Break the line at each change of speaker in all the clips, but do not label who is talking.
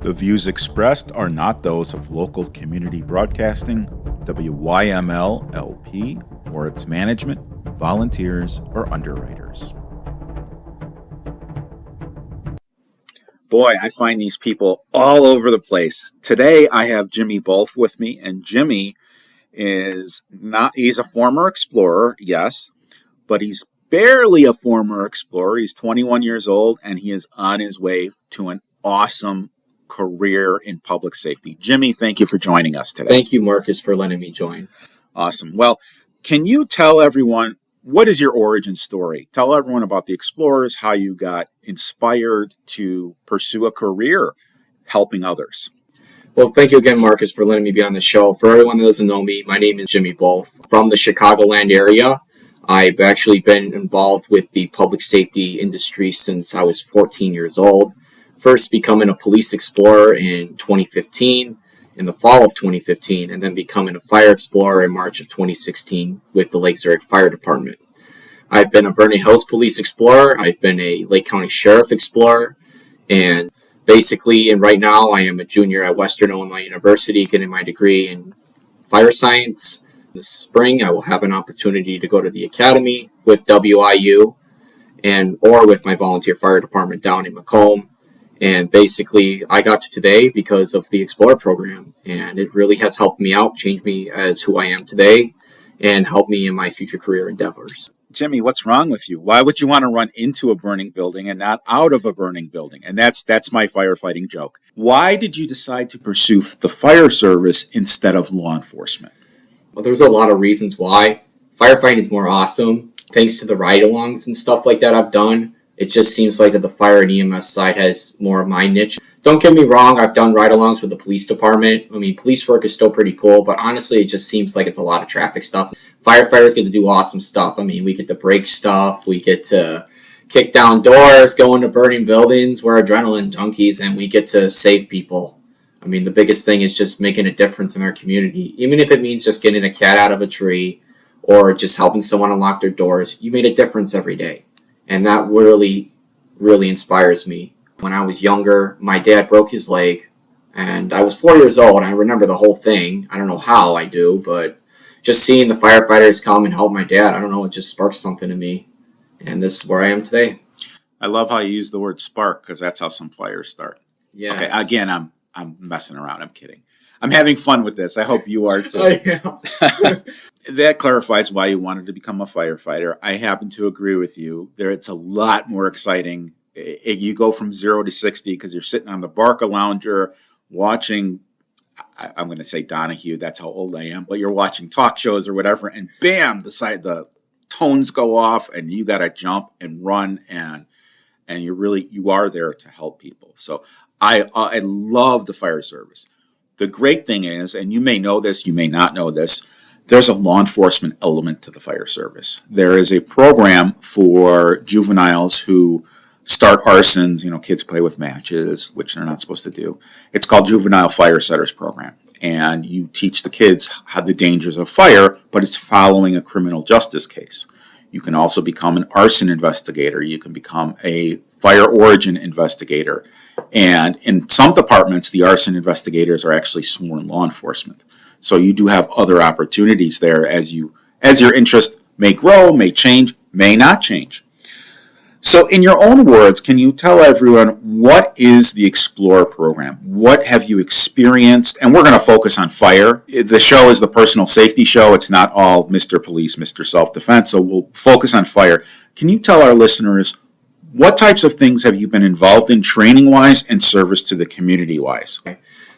The views expressed are not those of local community broadcasting, WYML LP, or its management, volunteers, or underwriters. Boy, I find these people all over the place. Today I have Jimmy Bolf with me, and Jimmy he's a former explorer, yes, but he's barely a former explorer. He's 21 years old, and he is on his way to an awesome career in public safety. Jimmy, thank you for joining us today.
Thank you, Marcus, for letting me join.
Awesome. Well, can you tell everyone, what is your origin story? Tell everyone about the Explorers, how you got inspired to pursue a career helping others.
Well, thank you again, Marcus, for letting me be on the show. For everyone that doesn't know me, my name is Jimmy Bolf from the Chicagoland area. I've actually been involved with the public safety industry since I was 14 years old. First becoming a police explorer in 2015, in the fall of 2015, and then becoming a fire explorer in March of 2016 with the Lake Zurich Fire Department. I've been a Vernon Hills Police Explorer, I've been a Lake County Sheriff Explorer, and right now I am a junior at Western Illinois University getting my degree in fire science. This spring I will have an opportunity to go to the academy with WIU or with my volunteer fire department down in Macomb. And basically, I got to today because of the Explorer program, and it really has helped me out, changed me as who I am today, and helped me in my future career endeavors.
Jimmy, what's wrong with you? Why would you want to run into a burning building and not out of a burning building? And that's my firefighting joke. Why did you decide to pursue the fire service instead of law enforcement?
Well, there's a lot of reasons why. Firefighting is more awesome. Thanks to the ride-alongs and stuff like that I've done, it just seems like that the fire and EMS side has more of my niche. Don't get me wrong, I've done ride-alongs with the police department. I mean, police work is still pretty cool, but honestly, it just seems like it's a lot of traffic stuff. Firefighters get to do awesome stuff. I mean, we get to break stuff, we get to kick down doors, go into burning buildings. We're adrenaline junkies, and we get to save people. I mean, the biggest thing is just making a difference in our community. Even if it means just getting a cat out of a tree or just helping someone unlock their doors, you made a difference every day. And that really, really inspires me. When I was younger, my dad broke his leg, and I was 4 years old, and I remember the whole thing. I don't know how I do, but just seeing the firefighters come and help my dad, I don't know, it just sparked something in me. And this is where I am today.
I love how you use the word spark, because that's how some fires start.
Yes.
Okay, again, I'm messing around. I'm kidding. I'm having fun with this. I hope you are too. That clarifies why you wanted to become a firefighter. I happen to agree with you. It's a lot more exciting. You go from 0 to 60 because you're sitting on the Barca Lounger watching, I'm going to say Donahue, that's how old I am, but you're watching talk shows or whatever, and bam, the tones go off, and you got to jump and run, and you are there to help people. So I love the fire service. The great thing is, and you may know this, you may not know this, there's a law enforcement element to the fire service. There is a program for juveniles who start arsons. Kids play with matches, which they're not supposed to do. It's called Juvenile Fire Setters Program. And you teach the kids how the dangers of fire, but it's following a criminal justice case. You can also become an arson investigator. You can become a fire origin investigator. And in some departments, the arson investigators are actually sworn law enforcement. So you do have other opportunities there as your interest may grow, may change, may not change. So in your own words, can you tell everyone, what is the Explorer program? What have you experienced? And we're going to focus on fire. The show is the personal safety show. It's not all Mr. Police, Mr. Self-Defense. So we'll focus on fire. Can you tell our listeners, what types of things have you been involved in training-wise and service to the community-wise?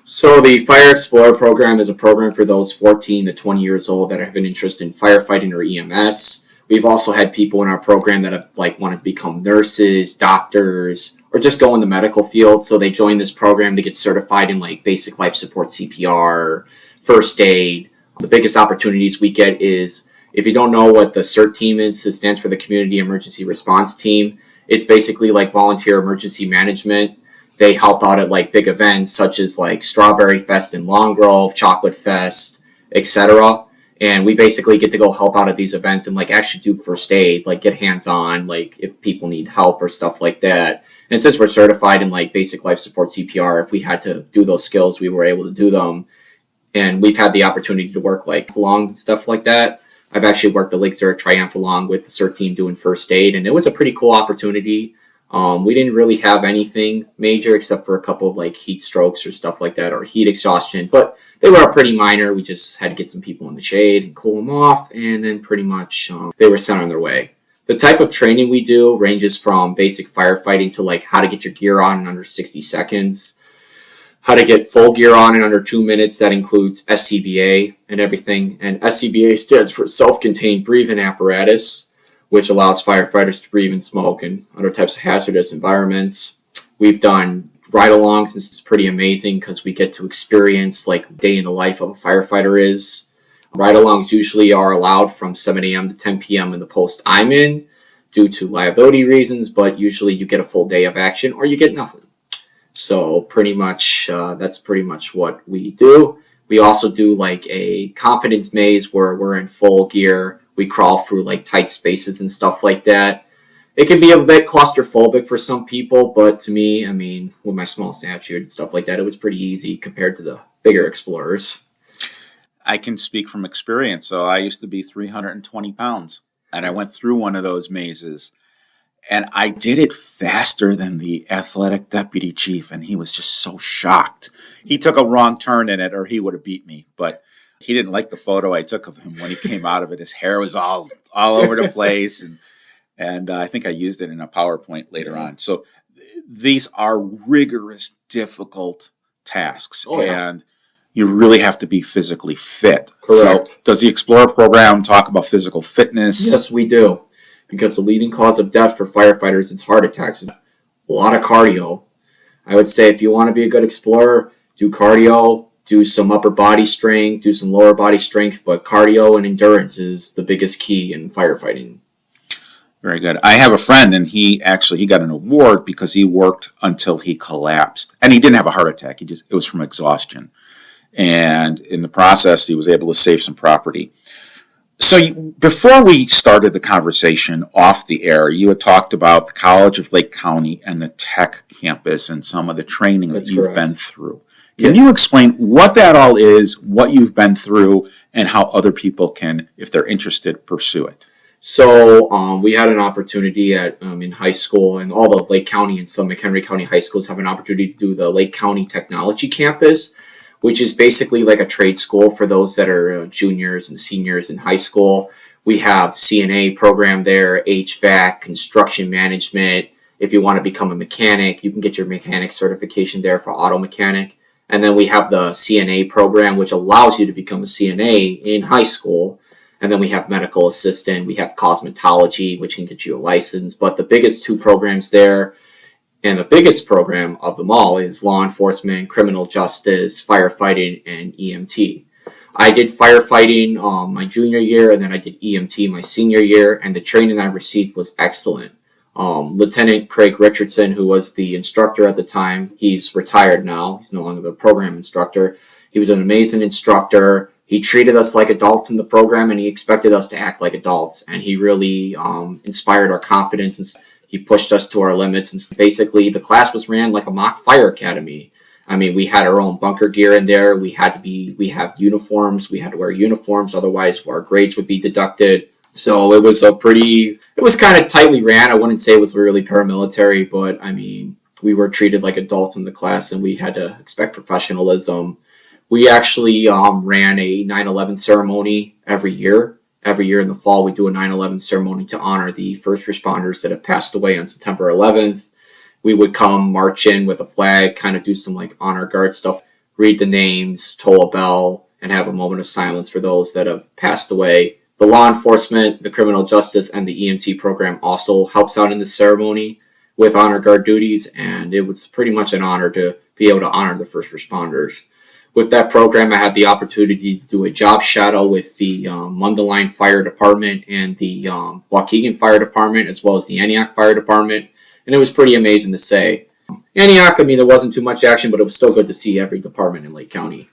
So the Fire Explorer program is a program for those 14 to 20 years old that have an interest in firefighting or EMS. We've also had people in our program that have wanted to become nurses, doctors, or just go in the medical field. So they join this program to get certified in basic life support, CPR, first aid. The biggest opportunities we get is, if you don't know what the CERT team is, it stands for the Community Emergency Response Team. It's basically volunteer emergency management. They help out at big events such as Strawberry Fest in Long Grove, Chocolate Fest, etc. And we basically get to go help out at these events and actually do first aid, get hands-on, if people need help or stuff like that. And since we're certified in like basic life support CPR, if we had to do those skills, we were able to do them. And we've had the opportunity to work like longs and stuff like that. I've actually worked the Lake Zurich Triumph-a-long with the CERT team doing first aid, and it was a pretty cool opportunity. We didn't really have anything major except for a couple of like heat strokes or stuff like that, or heat exhaustion, but they were pretty minor. We just had to get some people in the shade and cool them off, and then pretty much they were sent on their way. The type of training we do ranges from basic firefighting to like how to get your gear on in under 60 seconds, how to get full gear on in under 2 minutes. That includes SCBA and everything. And SCBA stands for self-contained breathing apparatus, which allows firefighters to breathe and smoke in other types of hazardous environments. We've done ride-alongs. This is pretty amazing because we get to experience like a day in the life of a firefighter is. Ride-alongs usually are allowed from 7 a.m. to 10 p.m. in the post I'm in due to liability reasons, but usually you get a full day of action or you get nothing. So pretty much, that's pretty much what we do. We also do like a confidence maze where we're in full gear. We crawl through like tight spaces and stuff like that. It can be a bit claustrophobic for some people, but to me, I mean, with my small stature and stuff like that, it was pretty easy compared to the bigger explorers.
I can speak from experience. So I used to be 320 pounds, and I went through one of those mazes. And I did it faster than the athletic deputy chief, and he was just so shocked. He took a wrong turn in it, or he would have beat me. But he didn't like the photo I took of him when he came out of it. His hair was all over the place, and I think I used it in a PowerPoint later on. So these are rigorous, difficult tasks, and you really have to be physically fit.
Correct.
So does the Explorer program talk about physical fitness?
Yes, we do. Because the leading cause of death for firefighters is heart attacks. A lot of cardio. I would say if you want to be a good explorer, do cardio, do some upper body strength, do some lower body strength, but cardio and endurance is the biggest key in firefighting.
Very good. I have a friend, and he got an award because he worked until he collapsed. And he didn't have a heart attack. It was from exhaustion. And in the process, he was able to save some property. So before we started the conversation off the air, you had talked about the College of Lake County and the tech campus and some of the training that you've been through. Can you explain what that all is, what you've been through, and how other people can, if they're interested, pursue it?
So we had an opportunity in high school, and all the Lake County and some McHenry County high schools have an opportunity to do the Lake County Technology Campus, which is basically like a trade school for those that are juniors and seniors in high school. We have CNA program there, HVAC, construction management. If you want to become a mechanic, you can get your mechanic certification there for auto mechanic. And then we have the CNA program, which allows you to become a CNA in high school. And then we have medical assistant. We have cosmetology, which can get you a license. But the biggest two programs there, and the biggest program of them all, is law enforcement, criminal justice, firefighting, and EMT. I did firefighting my junior year, and then I did EMT my senior year, and the training I received was excellent. Lieutenant Craig Richardson, who was the instructor at the time, he's retired now. He's no longer the program instructor. He was an amazing instructor. He treated us like adults in the program, and he expected us to act like adults, and he really inspired our confidence, and he pushed us to our limits. And basically, the class was ran like a mock fire academy. I mean, we had our own bunker gear in there. We have uniforms. We had to wear uniforms. Otherwise, our grades would be deducted. So it was kind of tightly ran. I wouldn't say it was really paramilitary, but I mean, we were treated like adults in the class, and we had to expect professionalism. We actually ran a 9/11 ceremony every year. Every year in the fall, we do a 9/11 ceremony to honor the first responders that have passed away on September 11th. We would come, march in with a flag, kind of do some like honor guard stuff, read the names, toll a bell, and have a moment of silence for those that have passed away. The law enforcement, the criminal justice, and the EMT program also helps out in the ceremony with honor guard duties, and it was pretty much an honor to be able to honor the first responders. With that program, I had the opportunity to do a job shadow with the Mundelein Fire Department and the Waukegan Fire Department, as well as the Antioch Fire Department, and it was pretty amazing to say. Antioch, I mean, there wasn't too much action, but it was still good to see every department in Lake County.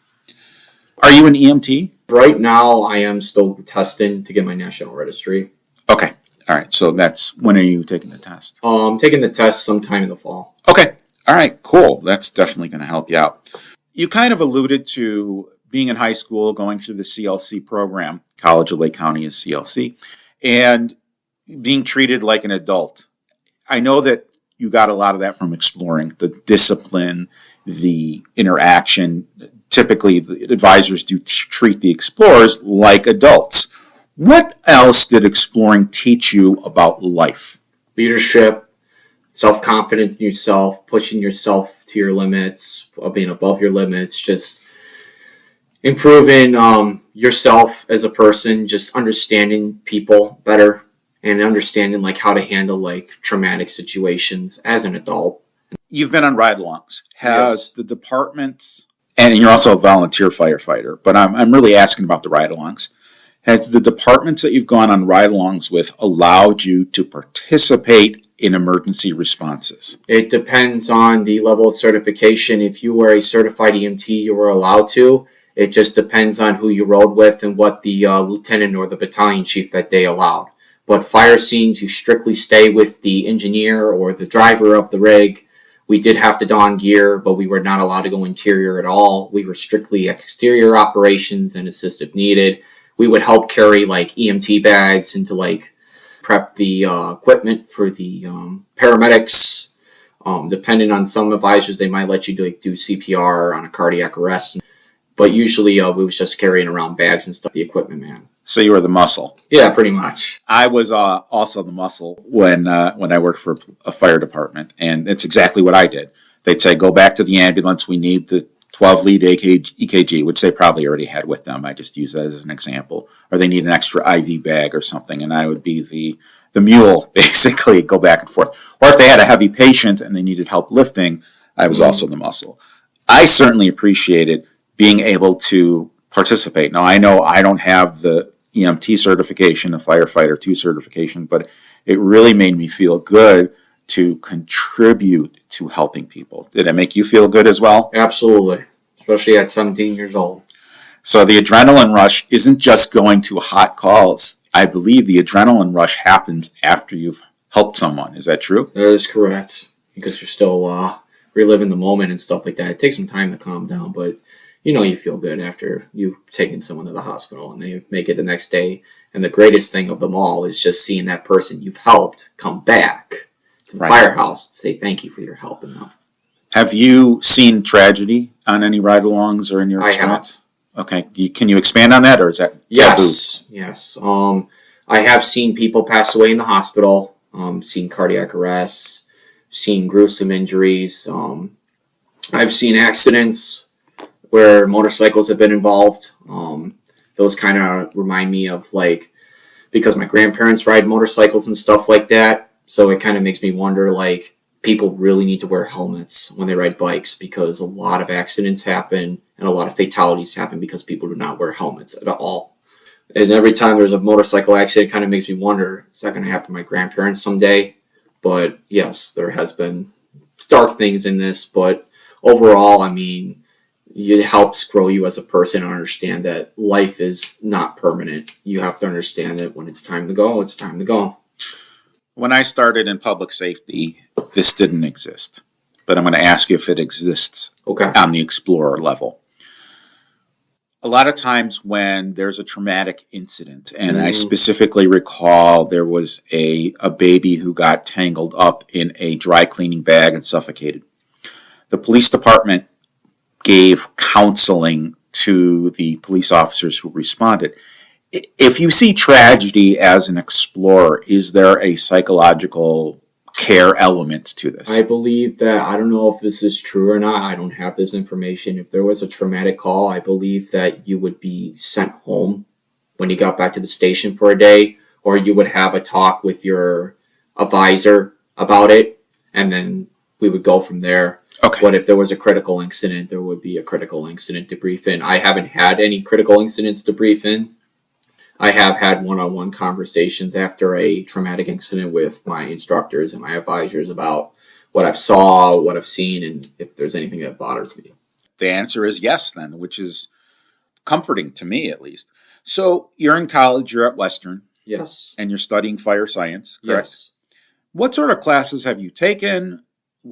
Are you an EMT?
Right now, I am still testing to get my national registry.
Okay. All right. So when are you taking the test?
Taking the test sometime in the fall.
Okay. All right. Cool. That's definitely going to help you out. You kind of alluded to being in high school, going through the CLC program. College of Lake County is CLC, and being treated like an adult. I know that you got a lot of that from exploring the discipline, the interaction. Typically, the advisors do treat the explorers like adults. What else did exploring teach you about life?
Leadership, self-confidence in yourself, pushing yourself to your limits, being above your limits, just improving yourself as a person, just understanding people better and understanding like how to handle like traumatic situations as an adult.
You've been on ride-alongs. Has the department, and you're also a volunteer firefighter, but I'm really asking about the ride-alongs. Has the departments that you've gone on ride-alongs with allowed you to participate in emergency responses?
It depends on the level of certification. If you were a certified EMT, you were allowed to. It just depends on who you rode with and what the lieutenant or the battalion chief that day allowed. But fire scenes, you strictly stay with the engineer or the driver of the rig. We did have to don gear, but we were not allowed to go interior at all. We were strictly exterior operations and assist if needed. We would help carry like EMT bags and to like prep the equipment for the paramedics. Depending on some advisors, they might let you do CPR on a cardiac arrest. But usually we was just carrying around bags and stuff, the equipment man.
So you were the muscle.
Yeah, pretty much.
I was also the muscle when I worked for a fire department, and it's exactly what I did. They'd say, go back to the ambulance. We need the 12-lead EKG, which they probably already had with them. I just use that as an example. Or they need an extra IV bag or something, and I would be the mule, basically, go back and forth. Or if they had a heavy patient and they needed help lifting, I was also the muscle. I certainly appreciated being able to participate. Now, I know I don't have the EMT certification, the firefighter 2 certification, but it really made me feel good to contribute to helping people. Did it make you feel good as well?
Absolutely, especially at 17 years old.
So the adrenaline rush isn't just going to hot calls. I believe the adrenaline rush happens after you've helped someone. Is that true?
That is correct, because you're still reliving the moment and stuff like that. It takes some time to calm down, but you feel good after you've taken someone to the hospital and they make it the next day. And the greatest thing of them all is just seeing that person you've helped come back to the firehouse to say thank you for your help in them.
Have you seen tragedy on any ride-alongs or in your experience?
I have.
Okay. Can you expand on that, or is that taboo?
Yes. I have seen people pass away in the hospital, seen cardiac arrests, seen gruesome injuries. I've seen accidents where motorcycles have been involved. Those kind of remind me of like, because my grandparents ride motorcycles and stuff like that. So it kind of makes me wonder, like, people really need to wear helmets when they ride bikes, because a lot of accidents happen and a lot of fatalities happen because people do not wear helmets at all. And every time there's a motorcycle accident, it kind of makes me wonder, is that going to happen to my grandparents someday? But yes, there has been dark things in this, but overall, I mean, it helps grow you as a person and understand that life is not permanent. You have to understand that when it's time to go, it's time to go.
When I started in public safety, this didn't exist. But I'm going to ask you if it exists on the explorer level. A lot of times when there's a traumatic incident, and I specifically recall there was a baby who got tangled up in a dry cleaning bag and suffocated. The police department gave counseling to the police officers who responded. If you see tragedy as an explorer, is there a psychological care element to this?
I believe that, I don't know if this is true or not, I don't have this information. If there was a traumatic call, I believe that you would be sent home when you got back to the station for a day, or you would have a talk with your advisor about it, and then we would go from there.
Okay.
But if there was a critical incident, there would be a critical incident debrief in. I haven't had any critical incidents to brief in. I have had one-on-one conversations after a traumatic incident with my instructors and my advisors about what I've saw, what I've seen, and if there's anything that bothers me.
The answer is yes, then, which is comforting to me, at least. So you're in college, you're at Western.
Yes.
And you're studying fire science, correct?
Yes.
What sort of classes have you taken?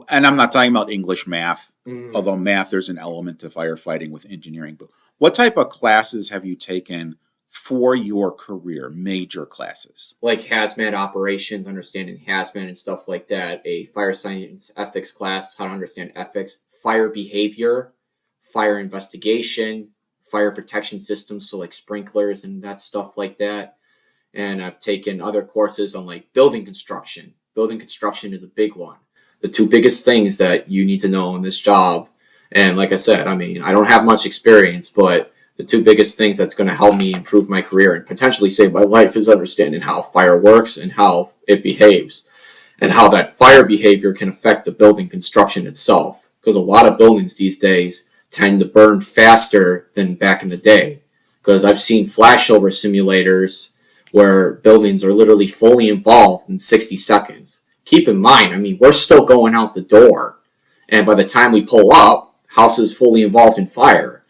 And I'm not talking about English math, although math, there's an element to firefighting with engineering. But what type of classes have you taken for your career, major classes?
Like hazmat operations, understanding hazmat and stuff like that. A fire science ethics class, how to understand ethics. Fire behavior, fire investigation, fire protection systems, so like sprinklers and that stuff like that. And I've taken other courses on like building construction. Building construction is a big one. The two biggest things that you need to know in this job, and like I said, I mean, I don't have much experience, but the two biggest things that's going to help me improve my career and potentially save my life is understanding how fire works and how it behaves, and how that fire behavior can affect the building construction itself. Because a lot of buildings these days tend to burn faster than back in the day. Because I've seen flashover simulators where buildings are literally fully involved in 60 seconds. Keep in mind, I mean, we're still going out the door. And by the time we pull up, house is fully involved in fire.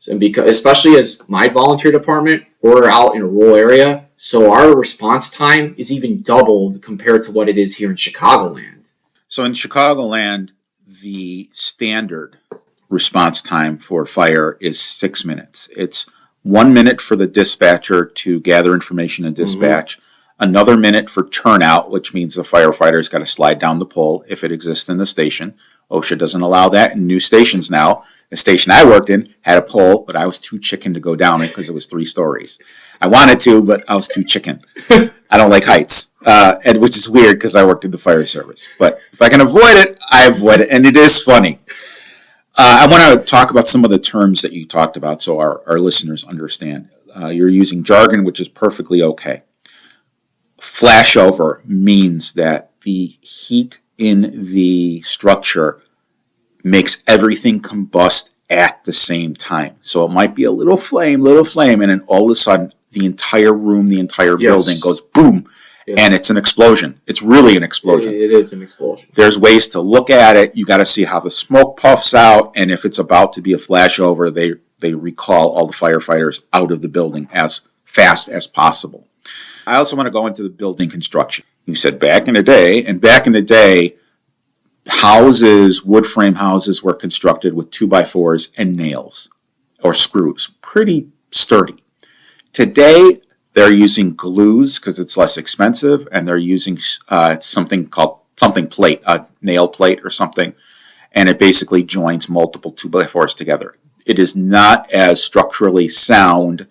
And because, especially as my volunteer department, we're out in a rural area, so our response time is even doubled compared to what it is here in Chicagoland.
So in Chicagoland, the standard response time for fire is 6 minutes. It's 1 minute for the dispatcher to gather information and dispatch, another minute for turnout, which means the firefighter's got to slide down the pole if it exists in the station. OSHA doesn't allow that in new stations now. The station I worked in had a pole, but I was too chicken to go down it because it was 3 stories. I wanted to, but I was too chicken. I don't like heights, and which is weird because I worked in the fire service. But if I can avoid it, I avoid it, and it is funny. I want to talk about some of the terms that you talked about so our listeners understand. You're using jargon, which is perfectly okay. Flashover means that the heat in the structure makes everything combust at the same time. So it might be a little flame, and then all of a sudden the entire room, the entire building goes boom, and it's an explosion. It's really an explosion.
It is an explosion.
There's ways to look at it. You got to see how the smoke puffs out, and if it's about to be a flashover, they recall all the firefighters out of the building as fast as possible. I also want to go into the building construction. You said back in the day, houses, wood frame houses were constructed with 2x4s and nails or screws. Pretty sturdy. Today, they're using glues because it's less expensive, and they're using something plate, a nail plate or something, and it basically joins multiple 2x4s together. It is not as structurally sound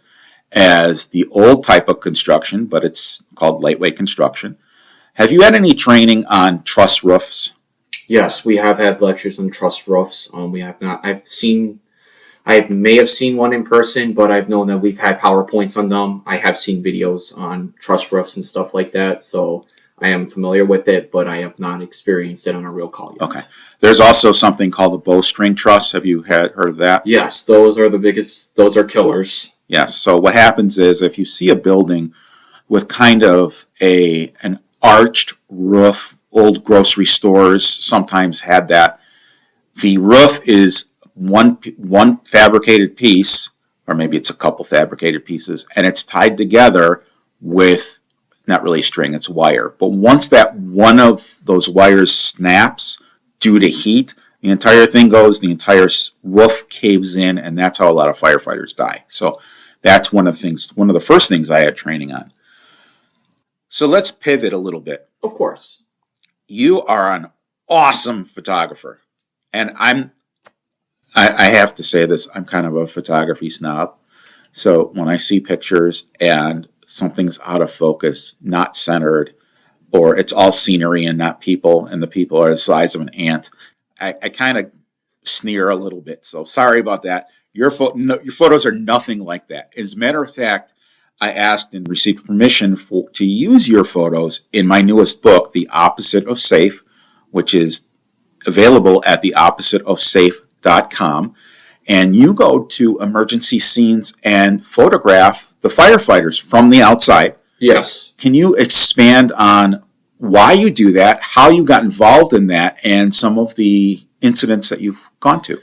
as the old type of construction, but it's called lightweight construction. Have you had any training on truss roofs?
Yes, we have had lectures on truss roofs. We have not. I may have seen one in person, but I've known that we've had PowerPoints on them. I have seen videos on truss roofs and stuff like that, so I am familiar with it, but I have not experienced it on a real call yet.
Okay. There's also something called the bowstring truss. Have you heard of that?
Yes, those are the biggest. Those are killers.
Yes. So what happens is if you see a building with kind of an arched roof, old grocery stores sometimes had that. The roof is one fabricated piece, or maybe it's a couple fabricated pieces, and it's tied together with not really string, it's wire. But once that one of those wires snaps due to heat, the entire thing goes, the entire roof caves in, and that's how a lot of firefighters die. So that's one of the first things I had training on. So let's pivot a little bit.
Of course.
You are an awesome photographer. And I have to say this, I'm kind of a photography snob. So when I see pictures and something's out of focus, not centered, or it's all scenery and not people, and the people are the size of an ant, I kind of sneer a little bit. So sorry about that. Your photos are nothing like that. As a matter of fact, I asked and received permission to use your photos in my newest book, The Opposite of Safe, which is available at theoppositeofsafe.com. And you go to emergency scenes and photograph the firefighters from the outside.
Yes.
Can you expand on why you do that, how you got involved in that, and some of the incidents that you've gone to?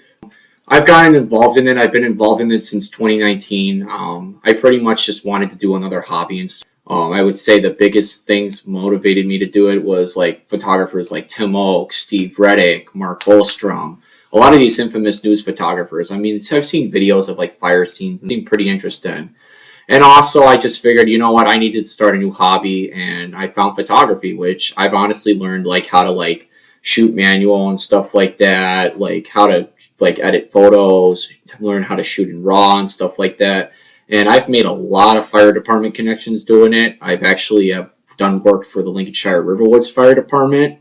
I've gotten involved in it. I've been involved in it since 2019. I pretty much just wanted to do another hobby. And I would say the biggest things motivated me to do it was like photographers like Tim Oak, Steve Reddick, Mark Holstrom, a lot of these infamous news photographers. I mean, I've seen videos of like fire scenes and seem pretty interesting. And also, I just figured, you know what, I needed to start a new hobby, and I found photography, which I've honestly learned like how to like shoot manual and stuff like that, like how to like edit photos, learn how to shoot in RAW and stuff like that. And I've made a lot of fire department connections doing it. I've actually done work for the Lincolnshire Riverwoods Fire Department,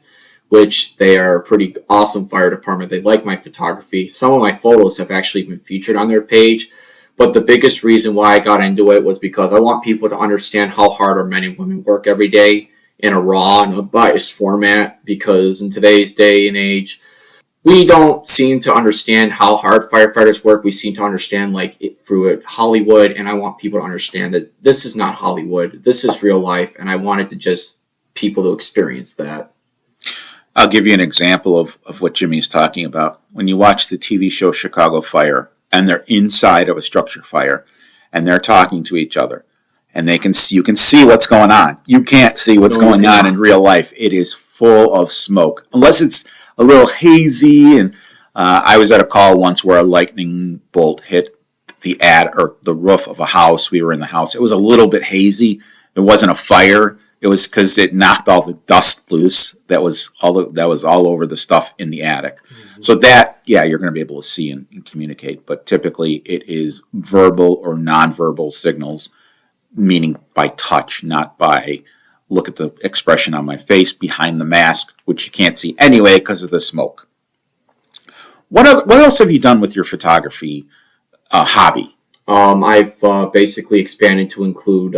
which they are a pretty awesome fire department. They like my photography. Some of my photos have actually been featured on their page. But the biggest reason why I got into it was because I want people to understand how hard our men and women work every day in a raw and unbiased format, because in today's day and age, we don't seem to understand how hard firefighters work. We seem to understand like it through it Hollywood, and I want people to understand that this is not Hollywood. This is real life, and I wanted to just people to experience that.
I'll give you an example of what Jimmy's talking about. When you watch the TV show Chicago Fire, and they're inside of a structure fire, and they're talking to each other, and you can see what's going on. You can't see what's going on in real life. It is full of smoke, unless it's a little hazy. And I was at a call once where a lightning bolt hit the roof of a house. We were in the house. It was a little bit hazy. It wasn't a fire. It was because it knocked all the dust loose that was all over the stuff in the attic. Mm-hmm. So that, you're going to be able to see and communicate. But typically it is verbal or nonverbal signals, meaning by touch, not by look at the expression on my face behind the mask, which you can't see anyway because of the smoke. What else have you done with your photography hobby?
I've basically expanded to include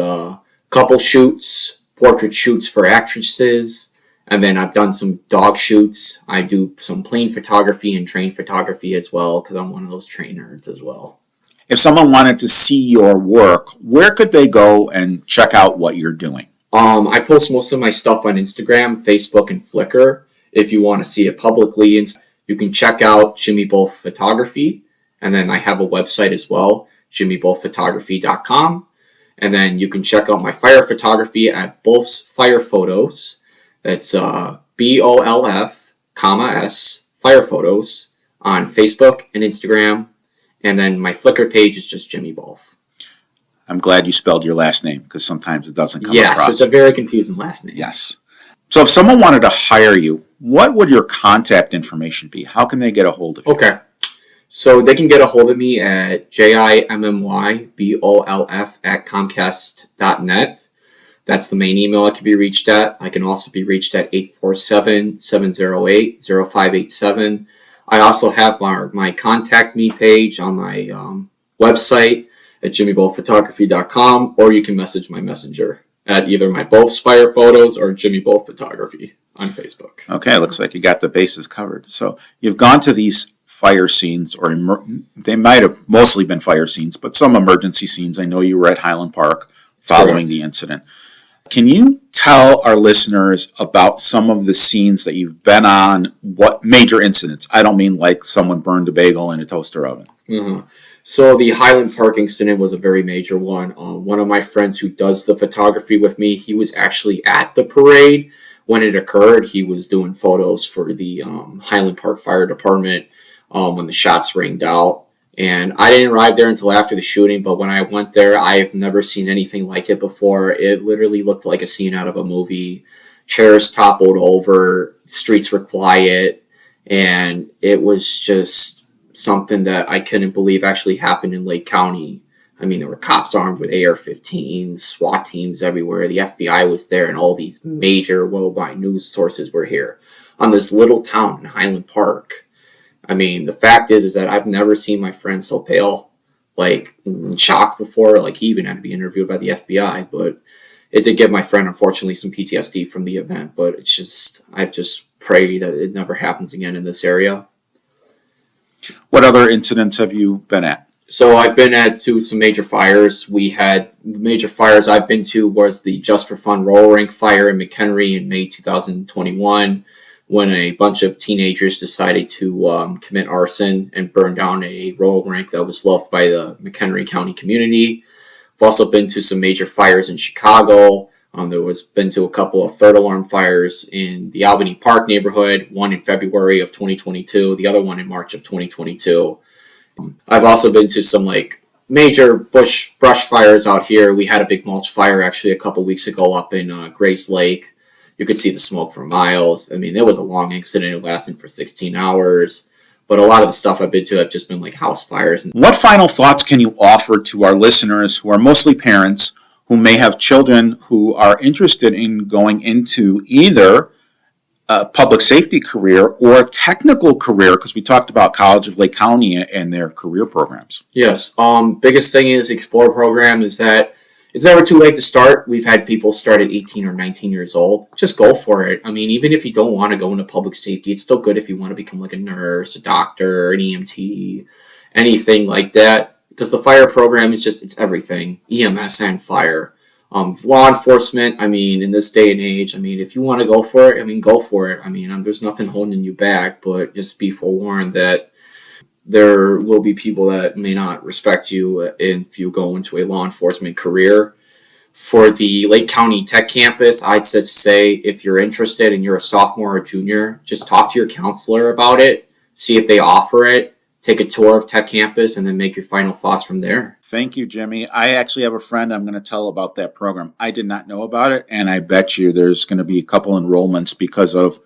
couple shoots, portrait shoots for actresses, and then I've done some dog shoots. I do some plane photography and train photography as well, because I'm one of those trainers as well.
If someone wanted to see your work, where could they go and check out what you're doing?
I post most of my stuff on Instagram, Facebook, and Flickr. If you want to see it publicly, you can check out Jimmy Bolf Photography, and then I have a website as well, jimmybolfphotography.com. And then you can check out my fire photography at Bolf's Fire Photos. That's BOLF, S, Fire Photos on Facebook and Instagram. And then my Flickr page is just Jimmy Bolf.
I'm glad you spelled your last name, because sometimes it doesn't come across.
Yes, it's a very confusing last name.
Yes. So if someone wanted to hire you, what would your contact information be? How can they get a hold of you?
Okay. So they can get a hold of me at jimmybolf@comcast.net. That's the main email I can be reached at. I can also be reached at 847-708-0587. I also have my contact me page on my website at jimmybolfphotography.com, or you can message my messenger at either my Bolf's Fire Photos or Jimmy Bolf Photography on Facebook.
Okay, looks like you got the bases covered. So you've gone to these fire scenes, or they might have mostly been fire scenes, but some emergency scenes. I know you were at Highland Park following the incident. Can you tell our listeners about some of the scenes that you've been on? What major incidents? I don't mean like someone burned a bagel in a toaster oven.
Mm-hmm. So the Highland Park incident was a very major one. One of my friends who does the photography with me, he was actually at the parade when it occurred. He was doing photos for the Highland Park Fire Department when the shots rang out. And I didn't arrive there until after the shooting, but when I went there, I've never seen anything like it before. It literally looked like a scene out of a movie. Chairs toppled over, streets were quiet, and it was just something that I couldn't believe actually happened in Lake County. I mean, there were cops armed with AR-15s, SWAT teams everywhere. The FBI was there, and all these major worldwide news sources were here on this little town in Highland Park. I mean, the fact is that I've never seen my friend so pale, like in shock before. Like, he even had to be interviewed by the FBI, but it did give my friend, unfortunately, some PTSD from the event. But I just pray that it never happens again in this area.
What other incidents have you been at?
So I've been to some major fires. We had the major fires I've been to was the Just for Fun roller rink fire in McHenry in May 2021. When a bunch of teenagers decided to commit arson and burn down a roller rink that was loved by the McHenry County community. I've also been to some major fires in Chicago. There was been to a couple of third alarm fires in the Albany Park neighborhood, one in February of 2022, the other one in March of 2022. I've also been to some major brush fires out here. We had a big mulch fire actually a couple weeks ago up in Grace Lake. You could see the smoke for miles. I mean, it was a long incident. It lasted for 16 hours. But a lot of the stuff I've been to have just been house fires.
What final thoughts can you offer to our listeners who are mostly parents who may have children who are interested in going into either a public safety career or a technical career? Because we talked about College of Lake County and their career programs.
Yes. Biggest thing is the Explore program is that it's never too late to start. We've had people start at 18 or 19 years old. Just go for it. I mean, even if you don't want to go into public safety, it's still good if you want to become a nurse, a doctor, an EMT, anything like that. Because the fire program is it's everything, EMS and fire. Law enforcement, I mean, in this day and age, I mean, if you want to go for it, I mean, go for it. I mean, there's nothing holding you back, but just be forewarned that there will be people that may not respect you if you go into a law enforcement career. For the Lake County Tech Campus, I'd say if you're interested and you're a sophomore or junior, just talk to your counselor about it, see if they offer it, take a tour of Tech Campus, and then make your final thoughts from there.
Thank you, Jimmy. I actually have a friend I'm going to tell about that program. I did not know about it, and I bet you there's going to be a couple enrollments because of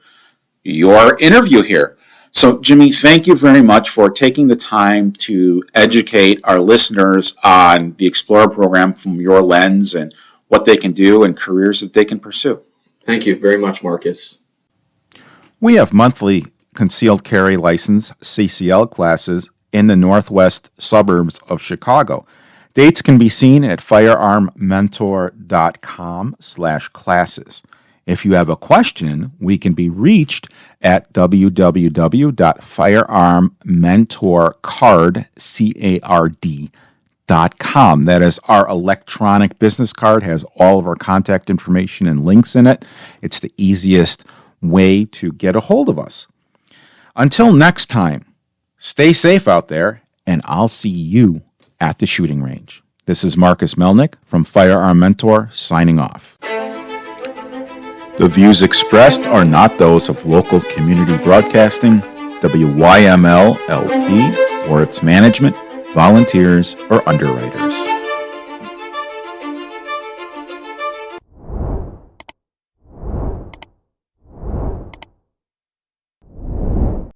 your interview here. So, Jimmy, thank you very much for taking the time to educate our listeners on the Explorer program from your lens and what they can do and careers that they can pursue.
Thank you very much, Marcus.
We have monthly concealed carry license CCL classes in the northwest suburbs of Chicago. Dates can be seen at firearmmentor.com/classes. If you have a question, we can be reached at www.firearmmentorcard.com. That is our electronic business card, has all of our contact information and links in it. It's the easiest way to get a hold of us. Until next time, stay safe out there, and I'll see you at the shooting range. This is Marcus Melnick from Firearm Mentor signing off. The views expressed are not those of local community broadcasting, WYML LP, or its management, volunteers, or underwriters.